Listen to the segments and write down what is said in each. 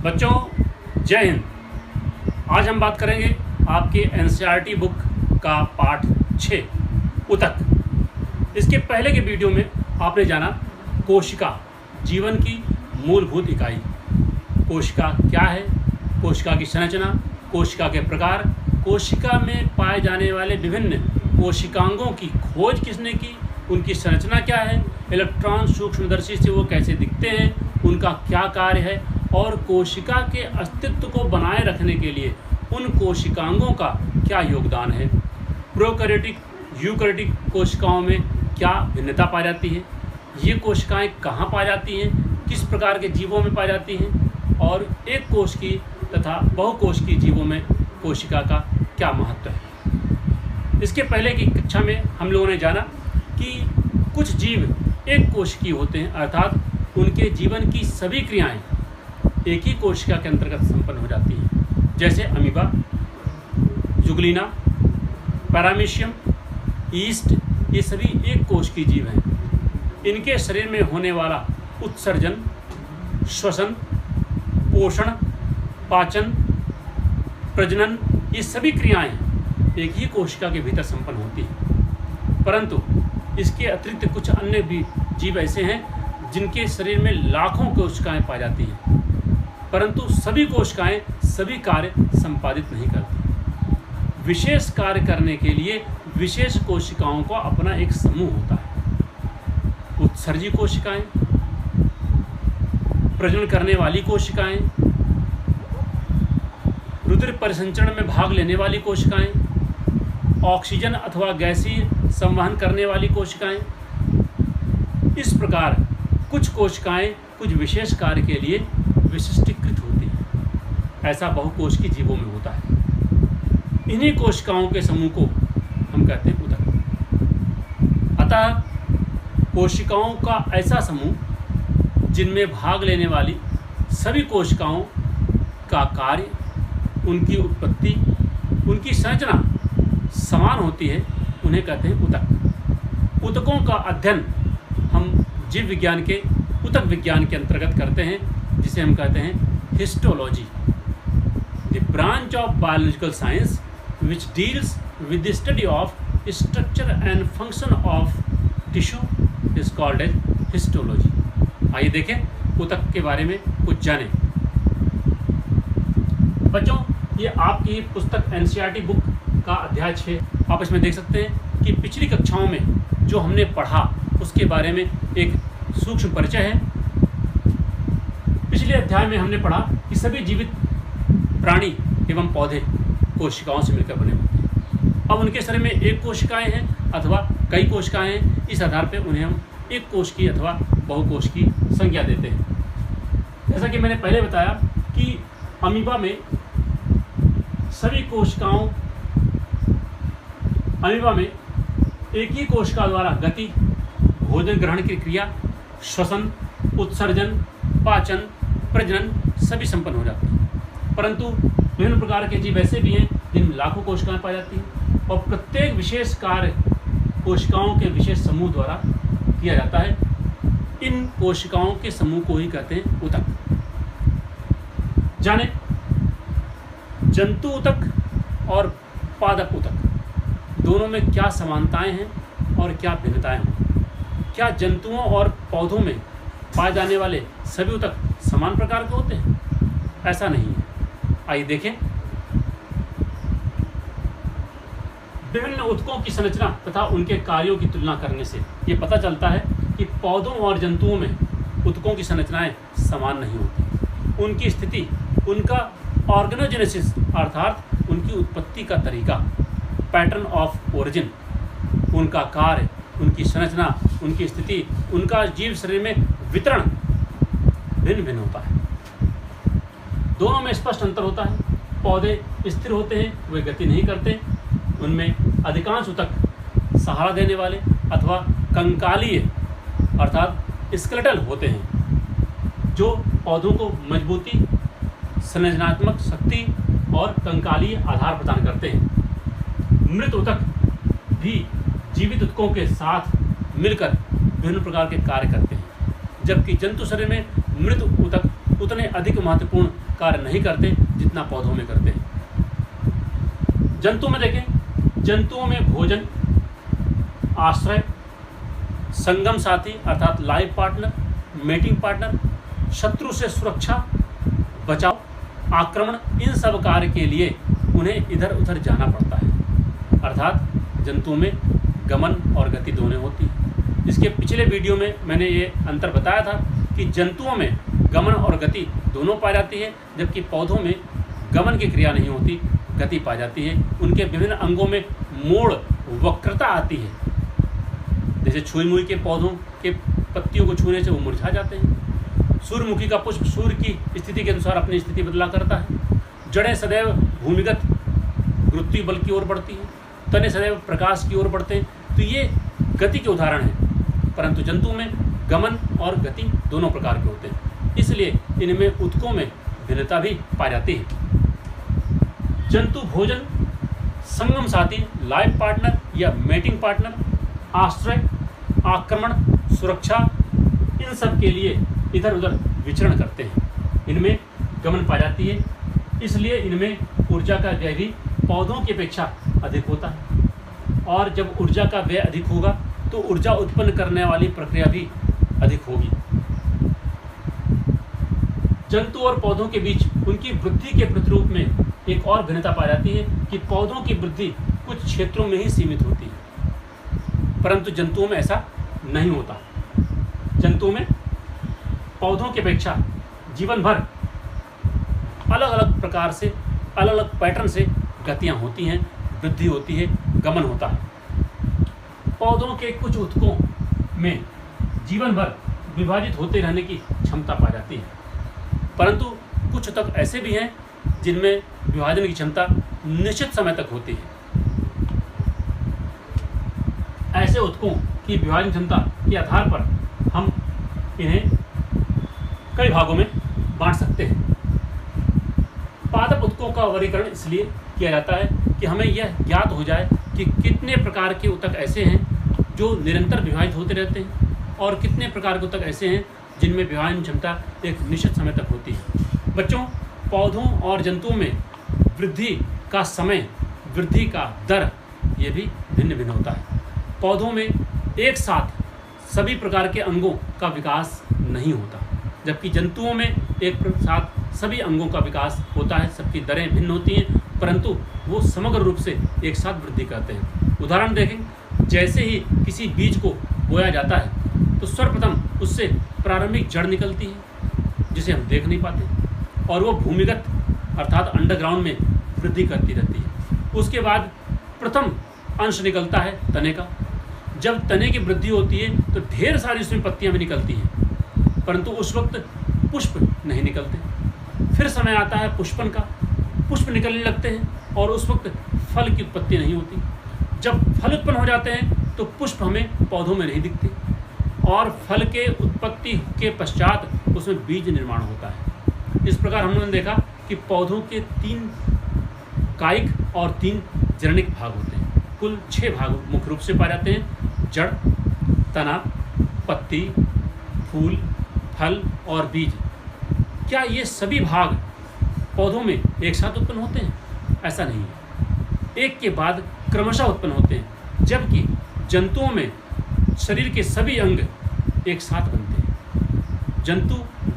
बच्चों जय हिंद। आज हम बात करेंगे आपके एनसीईआरटी बुक का पाठ 6 उतक। इसके पहले के वीडियो में आपने जाना कोशिका जीवन की मूलभूत इकाई। कोशिका क्या है, कोशिका की संरचना, कोशिका के प्रकार, कोशिका में पाए जाने वाले विभिन्न कोशिकांगों की खोज किसने की, उनकी संरचना क्या है, इलेक्ट्रॉन सूक्ष्मदर्शी से वो कैसे दिखते हैं, उनका क्या कार्य है और कोशिका के अस्तित्व को बनाए रखने के लिए उन कोशिकांगों का क्या योगदान है। प्रोकैरियोटिक यूकैरियोटिक कोशिकाओं में क्या भिन्नता पाई जाती है, ये कोशिकाएं कहाँ पाई जाती हैं, किस प्रकार के जीवों में पाई जाती हैं और एक कोश की तथा बहुकोश की जीवों में कोशिका का क्या महत्व है। इसके पहले की कक्षा में हम लोगों ने जाना कि कुछ जीव एक कोशिकीय होते हैं, अर्थात उनके जीवन की सभी क्रियाएं एक ही कोशिका के अंतर्गत संपन्न हो जाती हैं, जैसे अमीबा, जुगलिना, पैरामीशियम, ईस्ट, ये सभी एक कोश की जीव हैं। इनके शरीर में होने वाला उत्सर्जन, श्वसन, पोषण, पाचन, प्रजनन, ये सभी क्रियाएं एक ही कोशिका के भीतर संपन्न होती हैं। परंतु इसके अतिरिक्त कुछ अन्य भी जीव ऐसे हैं जिनके शरीर में लाखों कोशिकाएं पाई जाती हैं, परंतु सभी कोशिकाएं सभी कार्य संपादित नहीं करती। विशेष कार्य करने के लिए विशेष कोशिकाओं का अपना एक समूह होता है। उत्सर्जी कोशिकाएं, प्रजनन करने वाली कोशिकाएं, रुधिर परिसंचरण में भाग लेने वाली कोशिकाएं, ऑक्सीजन अथवा गैसीय संवहन करने वाली कोशिकाएं। इस प्रकार कुछ कोशिकाएं कुछ विशेष कार्य के लिए विशिष्टीकृत होती हैं। ऐसा बहुकोश की जीवों में होता है। इन्हीं कोशिकाओं के समूह को हम कहते हैं उतक। अतः कोशिकाओं का ऐसा समूह जिनमें भाग लेने वाली सभी कोशिकाओं का कार्य, उनकी उत्पत्ति, उनकी संरचना समान होती है, उन्हें कहते हैं उतक। उतकों का अध्ययन हम जीव विज्ञान के उतक विज्ञान के अंतर्गत करते हैं, जिसे हम कहते हैं histology. The branch of biological science which deals with the study of structure and function of tissue is called as histology. आइए देखें उतक के बारे में कुछ जानें। बच्चों, ये आपकी पुस्तक एनसीईआरटी बुक का अध्याय 6 आप इसमें देख सकते हैं कि पिछली कक्षाओं में जो हमने पढ़ा उसके बारे में एक सूक्ष्म परिचय है। पिछले अध्याय में हमने पढ़ा कि सभी जीवित प्राणी एवं पौधे कोशिकाओं से मिलकर बने होते हैं। अब उनके शरीर में एक कोशिकाएं हैं अथवा कई कोशिकाएं हैं, इस आधार पर उन्हें हम एक कोश की अथवा बहुकोश की संज्ञा देते हैं। जैसा कि मैंने पहले बताया कि अमीबा में सभी कोशिकाओं, अमीबा में एक ही कोशिका द्वारा गति, भोजन ग्रहण की क्रिया, श्वसन, उत्सर्जन, पाचन, प्रजनन सभी संपन्न हो जाते हैं। परंतु विभिन्न प्रकार के जीव ऐसे भी हैं जिनमें लाखों कोशिकाएं पाई जाती हैं और प्रत्येक विशेष कार्य कोशिकाओं के विशेष समूह द्वारा किया जाता है। इन कोशिकाओं के समूह को ही कहते हैं उतक। जाने जंतु उतक और पादप उतक दोनों में क्या समानताएं हैं और क्या भिन्नताएं हैं। क्या जंतुओं और पौधों में पाए जाने वाले सभी उतक समान प्रकार के होते हैं? ऐसा नहीं है। आइए देखें। विभिन्न उतकों की संरचना तथा उनके कार्यों की तुलना करने से ये पता चलता है कि पौधों और जंतुओं में उतकों की संरचनाएं समान नहीं होती। उनकी स्थिति, उनका ऑर्गेनोजेनेसिस अर्थात उनकी उत्पत्ति का तरीका, पैटर्न ऑफ ओरिजिन, उनका कार्य, उनकी संरचना, उनकी स्थिति, उनका जीव शरीर में वितरण भिन्न भिन्न होता है। दोनों में स्पष्ट अंतर होता है। पौधे स्थिर होते हैं, वे गति नहीं करते। उनमें अधिकांश उतक सहारा देने वाले अथवा कंकालीय अर्थात स्केलेटल होते हैं, जो पौधों को मजबूती, संरचनात्मक शक्ति और कंकालीय आधार प्रदान करते हैं। मृत उतक भी जीवित उतकों के साथ मिलकर विभिन्न प्रकार के कार्य करते हैं, जबकि जंतु शरीर में मृत उतक उतने अधिक महत्वपूर्ण कार्य नहीं करते जितना पौधों में करते हैं। जंतु में देखें, जंतुओं में भोजन, आश्रय, संगम साथी अर्थात लाइफ पार्टनर, मेटिंग पार्टनर, शत्रु से सुरक्षा, बचाव, आक्रमण, इन सब कार्य के लिए उन्हें इधर उधर जाना पड़ता है। अर्थात जंतुओं में गमन और गति दोनों होती है। इसके पिछले वीडियो में मैंने ये अंतर बताया था कि जंतुओं में गमन और गति दोनों पाई जाती है, जबकि पौधों में गमन की क्रिया नहीं होती, गति पाई जाती है। उनके विभिन्न अंगों में मोड़, वक्रता आती है। जैसे छुई मुई के पौधों के पत्तियों को छूने से वो मुरझा जाते हैं। सूर्यमुखी का पुष्प सूर्य की स्थिति के अनुसार अपनी स्थिति बदला करता है। जड़ें सदैव भूमिगत गुरुत्वीय बल की ओर बढ़ती हैं, तने सदैव प्रकाश की ओर बढ़ते हैं। तो ये गति के उदाहरण हैं, परंतु जंतु में गमन और गति दोनों प्रकार के होते हैं, इसलिए इनमें ऊतकों में भिन्नता भी पाई जाती है। जंतु भोजन, संगम साथी, लाइफ पार्टनर या मेटिंग पार्टनर, आश्रय, आक्रमण, सुरक्षा, इन सब के लिए इधर उधर विचरण करते हैं। इनमें गमन पाई जाती है, इसलिए इनमें ऊर्जा का व्यय भी पौधों की अपेक्षा अधिक होता है। और जब ऊर्जा का व्यय अधिक होगा तो ऊर्जा उत्पन्न करने वाली प्रक्रिया भी अधिक होगी। जंतु और पौधों के बीच उनकी वृद्धि के प्रतिरूप में एक और भिन्नता पाई जाती है कि पौधों की वृद्धि कुछ क्षेत्रों में ही सीमित होती है, परंतु जंतुओं में ऐसा नहीं होता। जंतुओं में पौधों की अपेक्षा जीवन भर अलग अलग प्रकार से, अलग अलग पैटर्न से गतियाँ होती हैं, वृद्धि होती है, गमन होता है। पौधों के कुछ ऊतकों में जीवन भर विभाजित होते रहने की क्षमता पाई जाती है, परंतु कुछ ऊतक ऐसे भी हैं जिनमें विभाजन की क्षमता निश्चित समय तक होती है। ऐसे ऊतकों की विभाजन क्षमता के आधार पर हम इन्हें कई भागों में बांट सकते हैं। पादप ऊतकों का वर्गीकरण इसलिए किया जाता है कि हमें यह ज्ञात हो जाए कि कितने प्रकार के ऊतक ऐसे हैं जो निरंतर विभाजित होते रहते हैं और कितने प्रकार के ऊतक ऐसे हैं जिनमें विभाजन क्षमता एक निश्चित समय तक होती है। बच्चों, पौधों और जंतुओं में वृद्धि का समय, वृद्धि का दर, ये भी भिन्न भिन्न होता है। पौधों में एक साथ सभी प्रकार के अंगों का विकास नहीं होता, जबकि जंतुओं में एक साथ सभी अंगों का विकास होता है। सबकी दरें भिन्न होती हैं, परंतु वो समग्र रूप से एक साथ वृद्धि करते हैं। उदाहरण देखें, जैसे ही किसी बीज को बोया जाता है तो सर्वप्रथम उससे प्रारंभिक जड़ निकलती है जिसे हम देख नहीं पाते, और वो भूमिगत अर्थात अंडरग्राउंड में वृद्धि करती रहती है। उसके बाद प्रथम अंश निकलता है तने का। जब तने की वृद्धि होती है तो ढेर सारी उसमें पत्तियां भी निकलती हैं, परंतु उस वक्त पुष्प नहीं निकलते। फिर समय आता है पुष्पन का, पुष्प निकलने लगते हैं और उस वक्त फल की उत्पत्ति नहीं होती। जब फल उत्पन्न हो जाते हैं तो पुष्प हमें पौधों में नहीं दिखते, और फल के उत्पत्ति के पश्चात उसमें बीज निर्माण होता है। इस प्रकार हमने देखा कि पौधों के 3 कायिक और 3 जरणिक भाग होते हैं। कुल 6 भाग मुख्य रूप से पाए जाते हैं: जड़, तना, पत्ती, फूल, फल और बीज। क्या ये सभी भाग पौधों में एक साथ उत्पन्न होते हैं? ऐसा नहीं है, एक के बाद क्रमशः उत्पन्न होते हैं, जबकि जंतुओं में शरीर के सभी अंग एक साथ बनते हैं। जंतु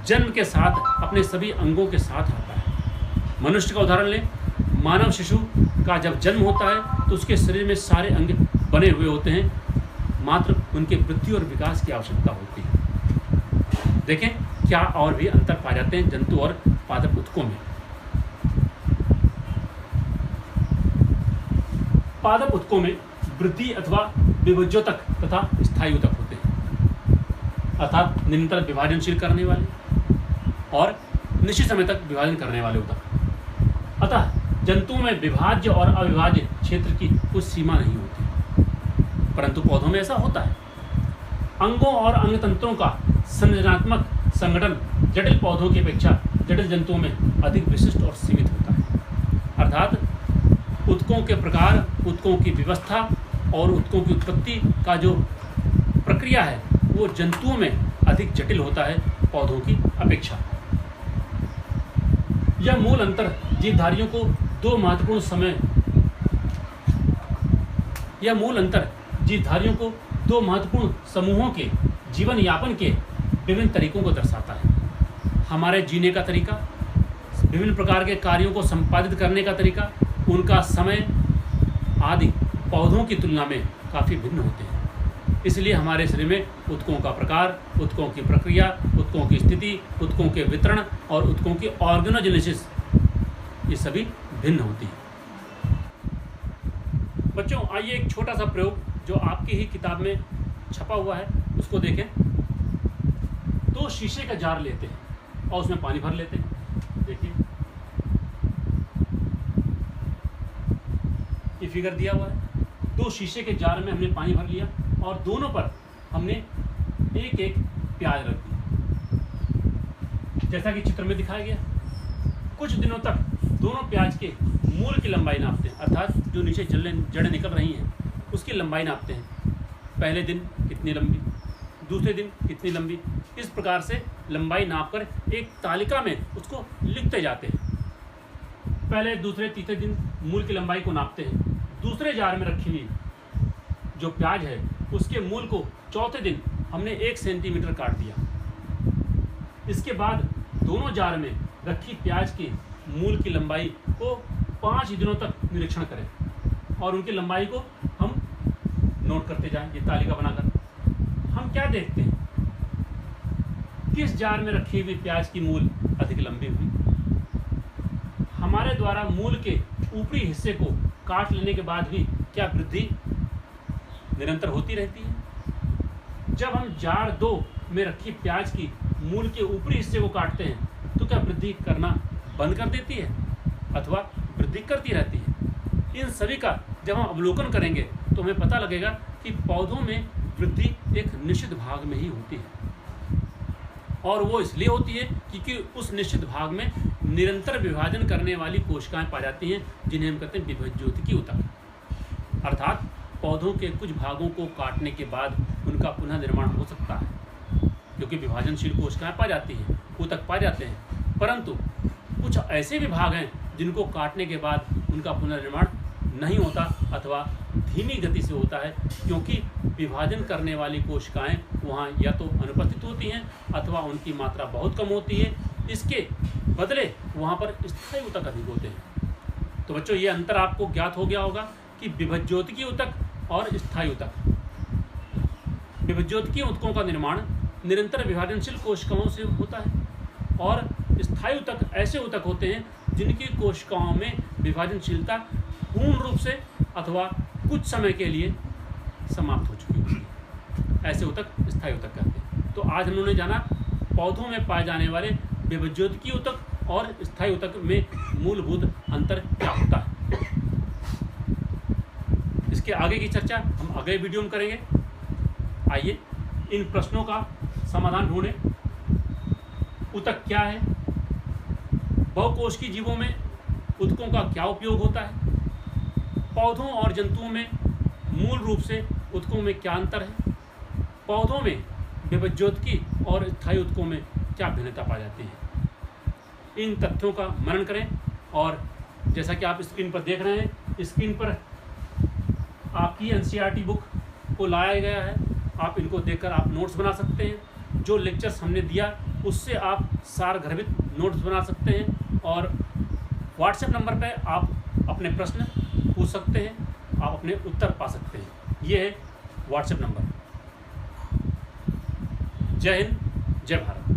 जन्म के साथ अपने सभी अंगों के साथ आता है। मनुष्य का उदाहरण लें, मानव शिशु का जब जन्म होता है तो उसके शरीर में सारे अंग बने हुए होते हैं, मात्र उनके वृद्धि और विकास की आवश्यकता होती है। देखें क्या और भी अंतर पाए जाते हैं जंतु और पादप ऊतकों में। पादप ऊतकों में वृद्धि अथवा विभज्योतक तथा स्थायी ऊतक होते हैं, अर्थात निरंतर विभाजनशील करने वाले और निश्चित समय तक विभाजन करने वाले ऊतक। अतः जंतुओं में विभाज्य और अविभाज्य क्षेत्र की कुछ सीमा नहीं होती, परंतु पौधों में ऐसा होता है। अंगों और अंगतंत्रों का संरचनात्मक संगठन जटिल पौधों की अपेक्षा जटिल जंतुओं में अधिक विशिष्ट और सीमित होता है। अर्थात ऊतकों के प्रकार, ऊतकों की व्यवस्था और ऊतकों की उत्पत्ति का जो प्रक्रिया है वो जंतुओं में अधिक जटिल होता है पौधों की अपेक्षा। यह मूल अंतर जीवधारियों को दो महत्वपूर्ण समूहों के जीवन यापन के विभिन्न तरीकों को दर्शाता है। हमारे जीने का तरीका, विभिन्न प्रकार के कार्यों को संपादित करने का तरीका, उनका समय आदि पौधों की तुलना में काफ़ी भिन्न होते हैं। इसलिए हमारे शरीर में ऊतकों का प्रकार, ऊतकों की प्रक्रिया, ऊतकों की स्थिति, ऊतकों के वितरण और ऊतकों की ऑर्गेनोजेनेसिस ये सभी भिन्न होती है। बच्चों, आइए एक छोटा सा प्रयोग जो आपकी ही किताब में छपा हुआ है उसको देखें। तो शीशे का जार लेते हैं और उसमें पानी भर लेते हैं। देखिए ये फिगर दिया हुआ है। दो शीशे के जार में हमने पानी भर लिया और दोनों पर हमने एक एक प्याज रख दी, जैसा कि चित्र में दिखाया गया। कुछ दिनों तक दोनों प्याज के मूल की लंबाई नापते हैं, अर्थात जो नीचे जड़ें निकल रही हैं उसकी लंबाई नापते हैं। पहले दिन कितनी लंबी, दूसरे दिन कितनी लंबी, इस प्रकार से लंबाई नापकर एक तालिका में उसको लिखते जाते हैं। पहले, दूसरे, तीसरे दिन मूल की लंबाई को नापते हैं। दूसरे जार में रखी हुई जो प्याज है उसके मूल को चौथे दिन हमने 1 सेंटीमीटर काट दिया। इसके बाद दोनों जार में रखी प्याज के मूल की लंबाई को 5 दिनों तक निरीक्षण करें और उनकी लंबाई को हम नोट करते जाएं, ये तालिका बनाकर। हम क्या देखते हैं, किस जार में रखी हुई प्याज की मूल अधिक लंबी हुई। हमारे द्वारा मूल के ऊपरी हिस्से को काट लेने के बाद भी क्या वृद्धि निरंतर होती रहती है? जब हम जार 2 में रखी प्याज की मूल के ऊपरी हिस्से को काटते हैं तो क्या वृद्धि करना बंद कर देती है अथवा वृद्धि करती रहती है? इन सभी का जब हम अवलोकन करेंगे तो हमें पता लगेगा कि पौधों में वृद्धि एक निश्चित भाग में ही होती है, और वो इसलिए होती है क्योंकि उस निश्चित भाग में निरंतर विभाजन करने वाली कोशिकाएं पाई जाती हैं, जिन्हें हम कहते हैं विभज्योतिकी ऊतक। अर्थात पौधों के कुछ भागों को काटने के बाद उनका पुनः निर्माण हो सकता है, क्योंकि विभाजनशील कोशिकाएं पाई जाती हैं, ऊतक पाए जाते हैं। परंतु कुछ ऐसे भी भाग हैं जिनको काटने के बाद उनका पुनर्निर्माण नहीं होता अथवा धीमी गति से होता है, क्योंकि विभाजन करने वाली कोशिकाएं वहाँ या तो अनुपस्थित होती हैं अथवा उनकी मात्रा बहुत कम होती है। इसके बदले वहाँ पर स्थायी ऊतक अधिक होते हैं। तो बच्चों, ये अंतर आपको ज्ञात हो गया होगा कि विभज्योतिकी ऊतक और स्थायी ऊतक। विभज्योतिकी ऊतकों का निर्माण निरंतर विभाजनशील कोशिकाओं से होता है और स्थायी ऊतक ऐसे ऊतक होते हैं जिनकी कोशिकाओं में विभाजनशीलता पूर्ण रूप से अथवा कुछ समय के लिए समाप्त हो चुकी होती है। ऐसे ऊतक स्थायी ऊतक कहते हैं। तो आज हम लोगों ने जाना पौधों में पाए जाने वाले विभज्योतिकी ऊतक और स्थायी ऊतक में मूलभूत अंतर क्या होता है। इसके आगे की चर्चा हम अगले वीडियो में करेंगे। आइए इन प्रश्नों का समाधान ढूंढें। ऊतक क्या है, बहुकोशिकीय जीवों में ऊतकों का क्या उपयोग होता है, पौधों और जंतुओं में मूल रूप से ऊतकों में क्या अंतर है, पौधों में विभज्योतिकी और स्थायी ऊतकों में क्या भिन्नता पाई जाती है। इन तथ्यों का मनन करें और जैसा कि आप स्क्रीन पर देख रहे हैं, स्क्रीन पर आपकी एनसीईआरटी बुक को लाया गया है। आप इनको देखकर आप नोट्स बना सकते हैं। जो लेक्चर्स हमने दिया उससे आप सारगर्भित नोट्स बना सकते हैं और व्हाट्सएप नंबर पर आप अपने प्रश्न पूछ सकते हैं, आप अपने उत्तर पा सकते हैं। ये है व्हाट्सएप नंबर। जय हिंद, जय भारत।